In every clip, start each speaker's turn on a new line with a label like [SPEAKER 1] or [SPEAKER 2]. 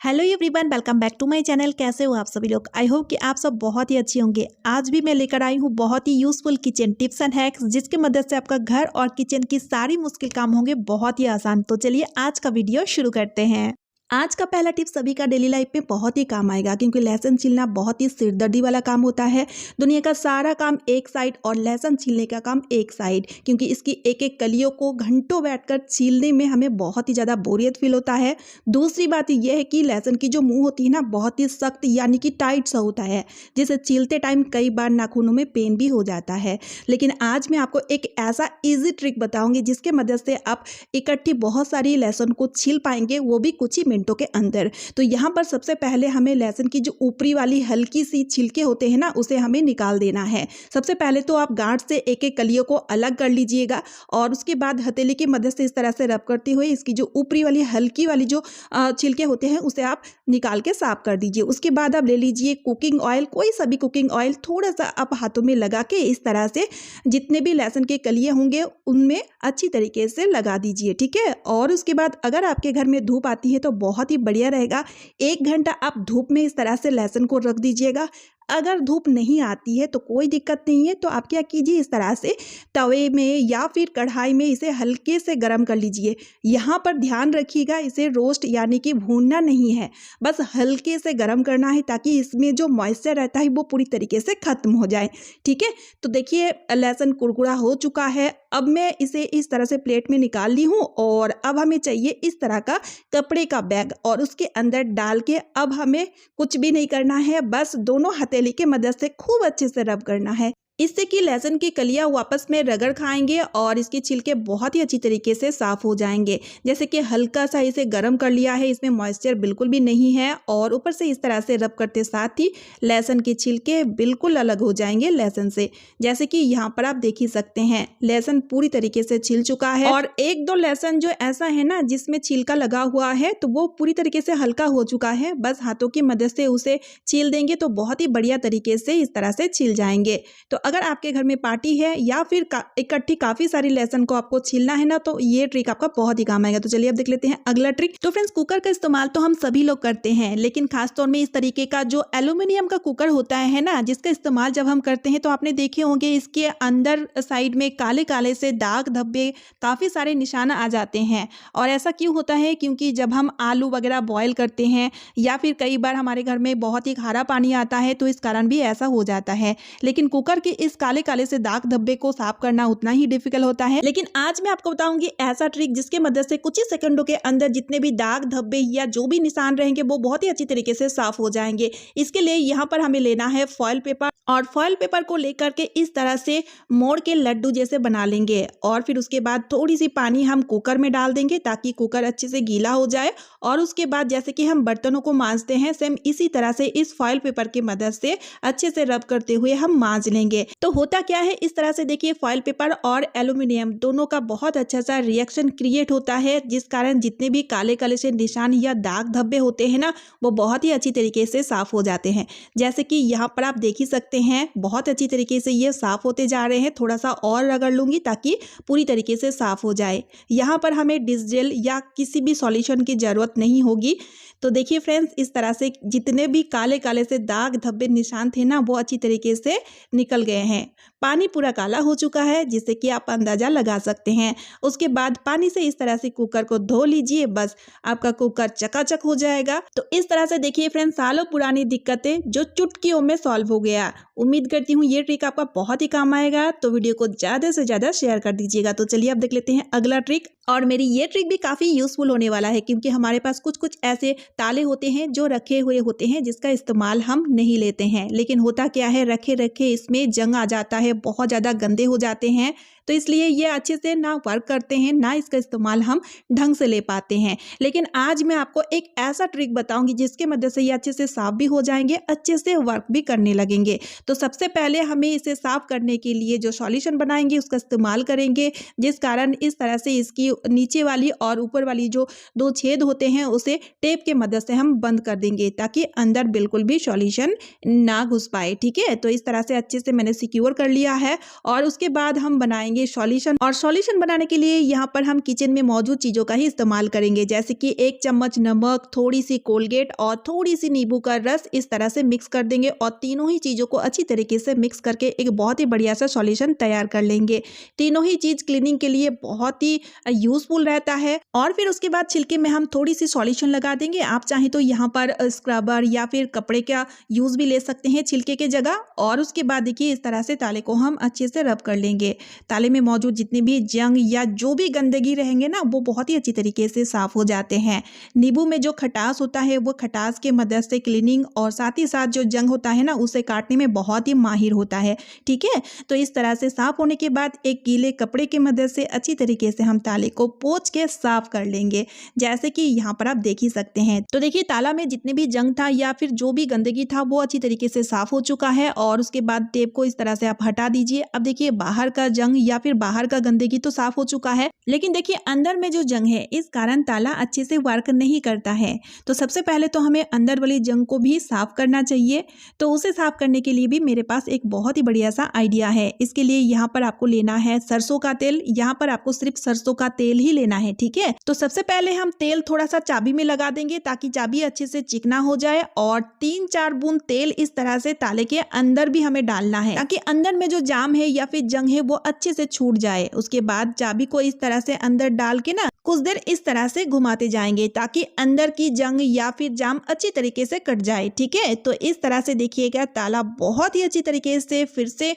[SPEAKER 1] Hello everyone, welcome back to my channel. कैसे हो आप सभी लोग? आई होप कि आप सब बहुत ही अच्छे होंगे। आज भी मैं लेकर आई हूँ बहुत ही useful kitchen tips and hacks, जिसकी मदद से आपका घर और किचन की सारी मुश्किल काम होंगे बहुत ही आसान। तो चलिए आज का वीडियो शुरू करते हैं। आज का पहला टिप सभी का डेली लाइफ में बहुत ही काम आएगा, क्योंकि लहसुन छीलना बहुत ही सिरदर्दी वाला काम होता है। दुनिया का सारा काम एक साइड और लहसुन छीलने का काम एक साइड, क्योंकि इसकी एक एक कलियों को घंटों बैठकर छीलने में हमें बहुत ही ज़्यादा बोरियत फील होता है। दूसरी बात यह है कि लहसुन की जो मुंह होती है ना, बहुत ही सख्त यानी कि टाइट सा होता है, जिसे छीलते टाइम कई बार नाखूनों में पेन भी हो जाता है। लेकिन आज मैं आपको एक ऐसा ईजी ट्रिक बताऊंगी जिसके मदद से आप इकट्ठी बहुत सारी लहसुन को छील पाएंगे, वो भी कुछ ही मिनटों के अंदर। तो यहाँ पर सबसे पहले हमें लहसुन की जो ऊपरी वाली हल्की सी छिलके होते हैं ना, उसे हमें निकाल देना है। सबसे पहले तो आप गांठ से एक एक कलियों को अलग कर लीजिएगा और उसके बाद हथेली की मदद से इस तरह से रब करते हुए इसकी जो ऊपरी वाली हल्की वाली जो छिलके होते हैं उसे आप निकाल के साफ कर दीजिए। उसके बाद आप ले लीजिए कुकिंग ऑयल, कोई सा भी कुकिंग ऑयल, थोड़ा सा आप हाथों में लगा के इस तरह से जितने भी लहसुन के कलिए होंगे उनमें अच्छी तरीके से लगा दीजिए, ठीक है। और उसके बाद अगर आपके घर में धूप आती है तो बहुत ही बढ़िया रहेगा, 1 घंटा आप धूप में इस तरह से लहसुन को रख दीजिएगा। अगर धूप नहीं आती है तो कोई दिक्कत नहीं है, तो आप क्या कीजिए, इस तरह से तवे में या फिर कढ़ाई में इसे हल्के से गर्म कर लीजिए। यहाँ पर ध्यान रखिएगा, इसे रोस्ट यानी कि भूनना नहीं है, बस हल्के से गर्म करना है, ताकि इसमें जो मॉइस्चर रहता है वो पूरी तरीके से खत्म हो जाए, ठीक है। तो देखिए लहसुन कुरकुरा हो चुका है। अब मैं इसे इस तरह से प्लेट में निकाल ली हूँ और अब हमें चाहिए इस तरह का कपड़े का बैग, और उसके अंदर डाल के अब हमें कुछ भी नहीं करना है, बस दोनों हथेली की मदद से खूब अच्छे से रब करना है। इससे कि लहसुन की कलियां वापस में रगड़ खाएंगे और इसके छिलके बहुत ही अच्छी तरीके से साफ हो जाएंगे। जैसे कि हल्का सा इसे गर्म कर लिया है, इसमें मॉइस्चर बिल्कुल भी नहीं है, और ऊपर से इस तरह से रब करते साथ ही लहसुन के छिलके बिल्कुल अलग हो जाएंगे लहसुन से। जैसे कि यहाँ पर आप देख ही सकते हैं, लहसुन पूरी तरीके से छिल चुका है, और एक दो लहसुन जो ऐसा है ना जिसमें छिलका लगा हुआ है, तो वो पूरी तरीके से हल्का हो चुका है। बस हाथों की मदद से उसे छील देंगे तो बहुत ही बढ़िया तरीके से इस तरह से छिल जाएंगे। तो अगर आपके घर में पार्टी है या फिर इकट्ठी काफी सारी लहसुन को आपको छीलना है ना, तो ये ट्रिक आपका बहुत ही काम आएगा। तो चलिए अब देख लेते हैं अगला ट्रिक। तो फ्रेंड्स, कुकर का इस्तेमाल तो हम सभी लोग करते हैं, लेकिन खासतौर में इस तरीके का जो एल्यूमिनियम का कुकर होता है ना, जिसका इस्तेमाल जब हम करते हैं तो आपने देखे होंगे इसके अंदर साइड में काले काले से दाग धब्बे, काफी सारे निशान आ जाते हैं। और ऐसा क्यों होता है? क्योंकि जब हम आलू वगैरह बॉयल करते हैं या फिर कई बार हमारे घर में बहुत ही खारा पानी आता है, तो इस कारण भी ऐसा हो जाता है। लेकिन कुकर के इस काले काले से दाग धब्बे को साफ करना उतना ही डिफिकल्ट होता है। लेकिन आज मैं आपको बताऊंगी ऐसा ट्रिक जिसके मदद से कुछ ही सेकंडों के अंदर जितने भी दाग धब्बे या जो भी निशान रहेंगे वो बहुत ही अच्छी तरीके से साफ हो जाएंगे। इसके लिए यहाँ पर हमें लेना है फॉयल पेपर, और फॉयल पेपर को लेकर के इस तरह से मोड़ के लड्डू जैसे बना लेंगे, और फिर उसके बाद थोड़ी सी पानी हम कुकर में डाल देंगे ताकि कुकर अच्छे से गीला हो जाए। और उसके बाद जैसे कि हम बर्तनों को मांजते हैं, सेम इसी तरह से इस फॉयल पेपर की मदद से अच्छे से रब करते हुए हम मांज लेंगे। तो होता क्या है, इस तरह से देखिए फॉयल पेपर और एल्यूमिनियम दोनों का बहुत अच्छा सा रिएक्शन क्रिएट होता है, जिस कारण जितने भी काले काले से निशान या दाग धब्बे होते हैं ना, वो बहुत ही अच्छी तरीके से साफ हो जाते हैं। जैसे कि यहाँ पर आप देख ही सकते हैं, बहुत अच्छी तरीके से ये साफ होते जा रहे हैं। थोड़ा सा और रगड़ लूंगी ताकि पूरी तरीके से साफ हो जाए। यहाँ पर हमें डिस्जेल या किसी भी सॉल्यूशन की जरूरत नहीं होगी। तो देखिए फ्रेंड्स, इस तरह से जितने भी काले काले से दाग धब्बे निशान थे ना, वो अच्छी तरीके से निकल गए हैं। पानी पूरा काला हो चुका है, जिससे कि आप अंदाजा लगा सकते हैं। उसके बाद पानी से इस तरह से कुकर को धो लीजिए, बस आपका कुकर चकाचक हो जाएगा। तो इस तरह से देखिए फ्रेंड्स, सालों पुरानी दिक्कतें जो चुटकियों में सॉल्व हो गया। उम्मीद करती हूँ ये ट्रिक आपका बहुत ही काम आएगा, तो वीडियो को ज्यादा से ज्यादा शेयर कर दीजिएगा। तो चलिए अब देख लेते हैं अगला ट्रिक। और मेरी ये ट्रिक भी काफी यूजफुल होने वाला है, क्योंकि हमारे पास कुछ कुछ ऐसे ताले होते हैं जो रखे हुए होते हैं, जिसका इस्तेमाल हम नहीं लेते हैं। लेकिन होता क्या है, रखे रखे इसमें जंग आ जाता है, बहुत ज़्यादा गंदे हो जाते हैं, तो इसलिए ये अच्छे से ना वर्क करते हैं, ना इसका इस्तेमाल हम ढंग से ले पाते हैं। लेकिन आज मैं आपको एक ऐसा ट्रिक बताऊंगी जिसके मदद से ये अच्छे से साफ भी हो जाएंगे, अच्छे से वर्क भी करने लगेंगे। तो सबसे पहले हमें इसे साफ करने के लिए जो सॉल्यूशन बनाएंगे उसका इस्तेमाल करेंगे, जिस कारण इस तरह से इसकी नीचे वाली और ऊपर वाली जो 2 छेद होते हैं उसे टेप के मदद से हम बंद कर देंगे, ताकि अंदर बिल्कुल भी सॉल्यूशन ना घुस पाए, ठीक है। तो इस तरह से अच्छे से मैंने सिक्योर कर लिया है, और उसके बाद हम बनाएंगे बनाएंगे सॉल्यूशन, और सॉल्यूशन बनाने के लिए यहाँ पर हम किचन में मौजूद चीज़ों का ही इस्तेमाल करेंगे, जैसे कि 1 चम्मच नमक, थोड़ी सी कोलगेट और थोड़ी सी नींबू का रस। इस तरह से मिक्स कर देंगे और तीनों ही चीज़ों को अच्छी तरीके से मिक्स करके एक बहुत ही बढ़िया सा सॉल्यूशन तैयार कर लेंगे। तीनों ही चीज़ क्लीनिंग के लिए बहुत ही यूजफुल रहता है। और फिर उसके बाद छिलके में हम थोड़ी सी सॉल्यूशन लगा देंगे। आप चाहें तो यहाँ पर स्क्रबर या फिर कपड़े का यूज़ भी ले सकते हैं छिलके के जगह। और उसके बाद देखिए इस तरह से ताले को हम अच्छे से रब कर लेंगे। ताले में मौजूद जितने भी जंग या जो भी गंदगी रहेंगे ना, वो बहुत ही अच्छी तरीके से साफ हो जाते हैं। नींबू में जो खटास होता है वो खटास के मदद से क्लीनिंग और साथ ही साथ जो जंग होता है ना, उसे काटने में बहुत ही माहिर होता है। ठीक है, तो इस तरह से साफ होने के बाद एक गीले कपड़े की मदद से अच्छी तरीके से हम ताले को पोंछ के साफ कर लेंगे, जैसे कि यहाँ पर आप देख ही सकते हैं। तो देखिए ताला में जितने भी जंग था या फिर जो भी गंदगी था वो अच्छी तरीके से साफ हो चुका है। और उसके बाद टेप को इस तरह से आप हटा दीजिए। अब देखिए बाहर का जंग या फिर बाहर का गंदगी तो साफ हो चुका है, लेकिन देखिए अंदर में जो जंग है इस कारण ताला अच्छे से वर्क नहीं करता है। तो सबसे पहले तो हमें अंदर वाली जंग को भी साफ करना चाहिए। तो उसे साफ करने के लिए भी मेरे पास एक बहुत ही बढ़िया सा आइडिया है। इसके लिए यहाँ पर आपको लेना है सरसों का तेल। यहाँ पर आपको सिर्फ सरसों का तेल ही लेना है। ठीक है, तो सबसे पहले हम तेल थोड़ा सा चाबी में लगा देंगे ताकि चाबी अच्छे से चिकना हो जाए। और 3-4 बूंद तेल इस तरह से ताले के अंदर भी हमें डालना है ताकि अंदर में जो जाम है या फिर जंग है वो अच्छे से छूट जाए। उसके बाद चाबी को इस तरह से अंदर डाल के ना कुछ देर इस तरह से घुमाते जाएंगे ताकि अंदर की जंग या फिर जाम अच्छी तरीके से कट जाए। ठीक है, तो इस तरह से देखिएगा ताला बहुत ही अच्छी तरीके से फिर से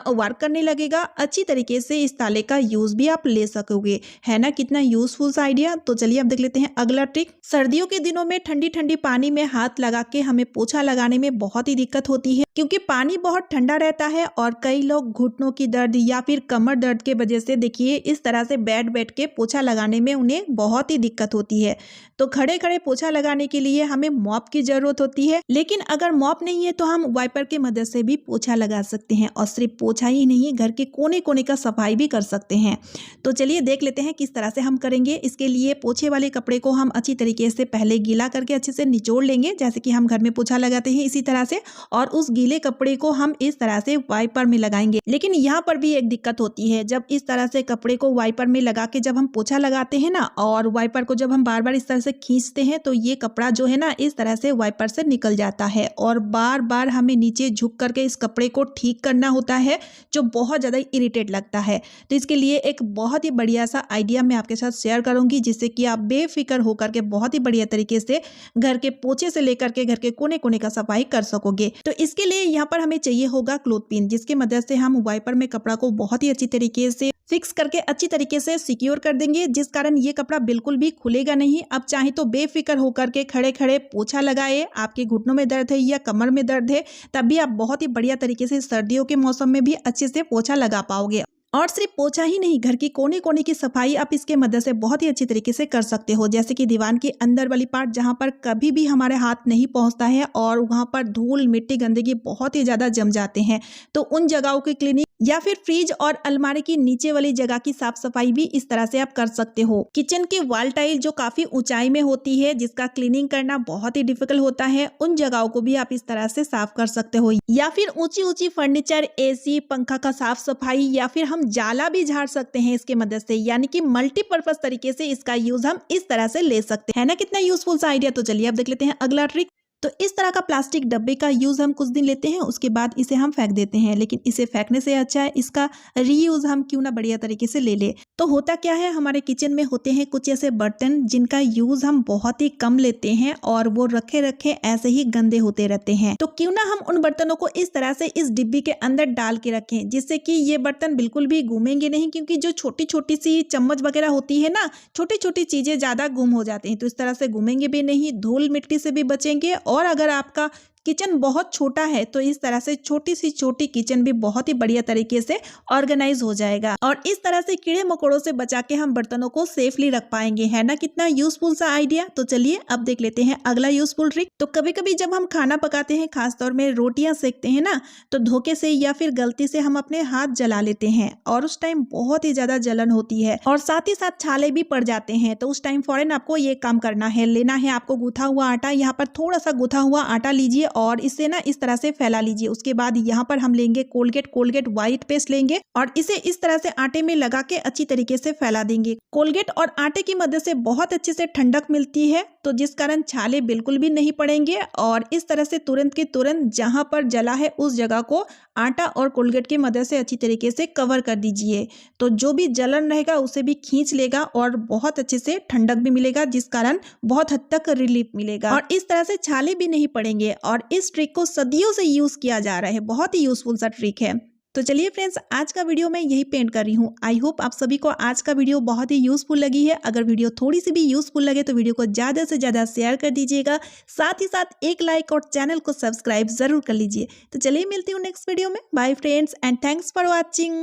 [SPEAKER 1] वर्क करने लगेगा। अच्छी तरीके से इस ताले का यूज भी आप ले सकोगे, है ना। कितना यूजफुल सा आइडिया। तो चलिए अब देख लेते हैं अगला ट्रिक। सर्दियों के दिनों में ठंडी ठंडी पानी में हाथ लगा के हमें पोछा लगाने में बहुत ही दिक्कत होती है, क्योंकि पानी बहुत ठंडा रहता है और कई लोग घुटनों की दर्द या फिर कमर दर्द के वजह से देखिए इस तरह से बैठ के पोछा लगाने में उन्हें बहुत ही दिक्कत होती है। तो खड़े खड़े पोछा लगाने के लिए हमें मॉप की जरूरत होती है, लेकिन अगर मॉप नहीं है तो हम वाइपर की मदद से भी पोछा लगा सकते हैं। और सिर्फ पोछा ही नहीं, घर के कोने कोने का सफाई भी कर सकते हैं। तो चलिए देख लेते हैं किस तरह से हम करेंगे। इसके लिए पोछे वाले कपड़े को हम अच्छी तरीके से पहले गीला करके अच्छे से निचोड़ लेंगे, जैसे कि हम घर में पोछा लगाते हैं इसी तरह से। और उस गीले कपड़े को हम इस तरह से वाइपर में लगाएंगे। लेकिन यहाँ पर भी एक दिक्कत होती है, जब इस तरह से कपड़े को वाइपर में लगा के जब हम पोछा लगाते हैं ना, और वाइपर को जब हम बार बार इस तरह से खींचते हैं तो ये कपड़ा जो है ना इस तरह से वाइपर से निकल जाता है। और बार बार हमें नीचे झुक करके इस कपड़े को ठीक करना होता है, जो बहुत ज़्यादा इरिटेट लगता है। तो इसके लिए एक बहुत ही बढ़िया सा आइडिया मैं आपके साथ शेयर करूंगी, जिससे कि आप बेफिक्र होकर के बहुत ही बढ़िया तरीके से घर के पोछे से लेकर के घर के कोने कोने का सफाई कर सकोगे। तो इसके लिए यहाँ पर हमें चाहिए होगा क्लॉथ पिन, जिसकी मदद से हम वाइपर में कपड़ा को बहुत ही अच्छी तरीके से फिक्स करके अच्छी तरीके से सिक्योर कर देंगे, जिस कारण ये कपड़ा बिल्कुल भी खुलेगा नहीं। अब चाहे तो बेफिक्र होकर के खड़े खड़े पोछा लगाए। आपके घुटनों में दर्द है या कमर में दर्द है, तब भी आप बहुत ही बढ़िया तरीके से सर्दियों के मौसम में भी अच्छे से पोछा लगा पाओगे। और सिर्फ पोछा ही नहीं, घर की कोने कोने की सफाई आप इसके मदद से बहुत ही अच्छी तरीके से कर सकते हो, जैसे कि दीवान के अंदर वाली पार्ट जहां पर कभी भी हमारे हाथ नहीं पहुंचता है और वहां पर धूल मिट्टी गंदगी बहुत ही ज्यादा जम जाते हैं, तो उन जगहों की क्लीनिंग, या फिर फ्रिज और अलमारी की नीचे वाली जगह की साफ सफाई भी इस तरह से आप कर सकते हो। किचन की वॉल टाइल जो काफी ऊंचाई में होती है, जिसका क्लीनिंग करना बहुत ही डिफिकल्ट होता है, उन जगहों को भी आप इस तरह से साफ कर सकते हो। या फिर ऊंची ऊंची फर्नीचर, एसी, पंखा का साफ सफाई, या फिर हम जाला भी झाड़ सकते हैं इसके मदद से। यानी कि मल्टीपर्पज तरीके से इसका यूज हम इस तरह से ले सकते हैं ना। कितना यूजफुल सा आइडिया। तो चलिए अब देख लेते हैं अगला ट्रिक। तो इस तरह का प्लास्टिक डब्बे का यूज हम कुछ दिन लेते हैं, उसके बाद इसे हम फेंक देते हैं, लेकिन इसे फेंकने से अच्छा है इसका रीयूज हम क्यों ना बढ़िया तरीके से ले ले। तो होता क्या है, हमारे किचन में होते हैं कुछ ऐसे बर्तन जिनका यूज हम बहुत ही कम लेते हैं और वो रखे रखे ऐसे ही गंदे होते रहते हैं। तो क्यों ना हम उन बर्तनों को इस तरह से इस डिब्बी के अंदर डाल के रखें, जिससे कि ये बर्तन बिल्कुल भी घूमेंगे नहीं, क्योंकि जो छोटी छोटी सी चम्मच वगैरह होती है ना, छोटी छोटी चीजें ज्यादा गुम हो जाती हैं, तो इस तरह से घूमेंगे भी नहीं, धूल मिट्टी से भी बचेंगे। और अगर आपका किचन बहुत छोटा है तो इस तरह से छोटी सी छोटी किचन भी बहुत ही बढ़िया तरीके से ऑर्गेनाइज हो जाएगा, और इस तरह से कीड़े मकोड़ों से बचा के हम बर्तनों को सेफली रख पाएंगे, है ना। कितना यूजफुल सा आइडिया। तो चलिए अब देख लेते हैं अगला यूजफुल ट्रिक। तो कभी कभी जब हम खाना पकाते हैं, खासतौर में रोटियां सेकते हैं ना, तो धोखे से या फिर गलती से हम अपने हाथ जला लेते हैं और उस टाइम बहुत ही ज्यादा जलन होती है और साथ ही साथ छाले भी पड़ जाते हैं। तो उस टाइम फौरन आपको ये काम करना है, लेना है आपको गूथा हुआ आटा। यहाँ पर थोड़ा सा गूथा हुआ आटा लीजिए और इसे ना इस तरह से फैला लीजिए। उसके बाद यहाँ पर हम लेंगे कोलगेट व्हाइट पेस्ट लेंगे और इसे इस तरह से आटे में लगा के अच्छी तरीके से फैला देंगे। कोलगेट और आटे की मदद से बहुत अच्छे से ठंडक मिलती है, तो जिस कारण छाले बिल्कुल भी नहीं पड़ेंगे। और इस तरह से तुरंत के तुरंत जहां पर जला है उस जगह को आटा और कोलगेट की मदद से अच्छी तरीके से कवर कर दीजिए, तो जो भी जलन रहेगा उसे भी खींच लेगा और बहुत अच्छे से ठंडक भी मिलेगा, जिस कारण बहुत हद तक रिलीफ मिलेगा और इस तरह से छाले भी नहीं पड़ेंगे। और इस ट्रिक को सदियों से यूज किया जा रहा है, बहुत ही यूजफुल सा ट्रिक है। तो चलिए फ्रेंड्स, आज का वीडियो मैं यही पेंट कर रही हूँ। आई होप आप सभी को आज का वीडियो बहुत ही यूजफुल लगी है। अगर वीडियो थोड़ी सी भी यूजफुल लगे तो वीडियो को ज़्यादा से ज़्यादा शेयर कर दीजिएगा, साथ ही साथ एक लाइक और चैनल को सब्सक्राइब जरूर कर लीजिए। तो चलिए मिलती हूँ नेक्स्ट वीडियो में। Bye friends and thanks for watching.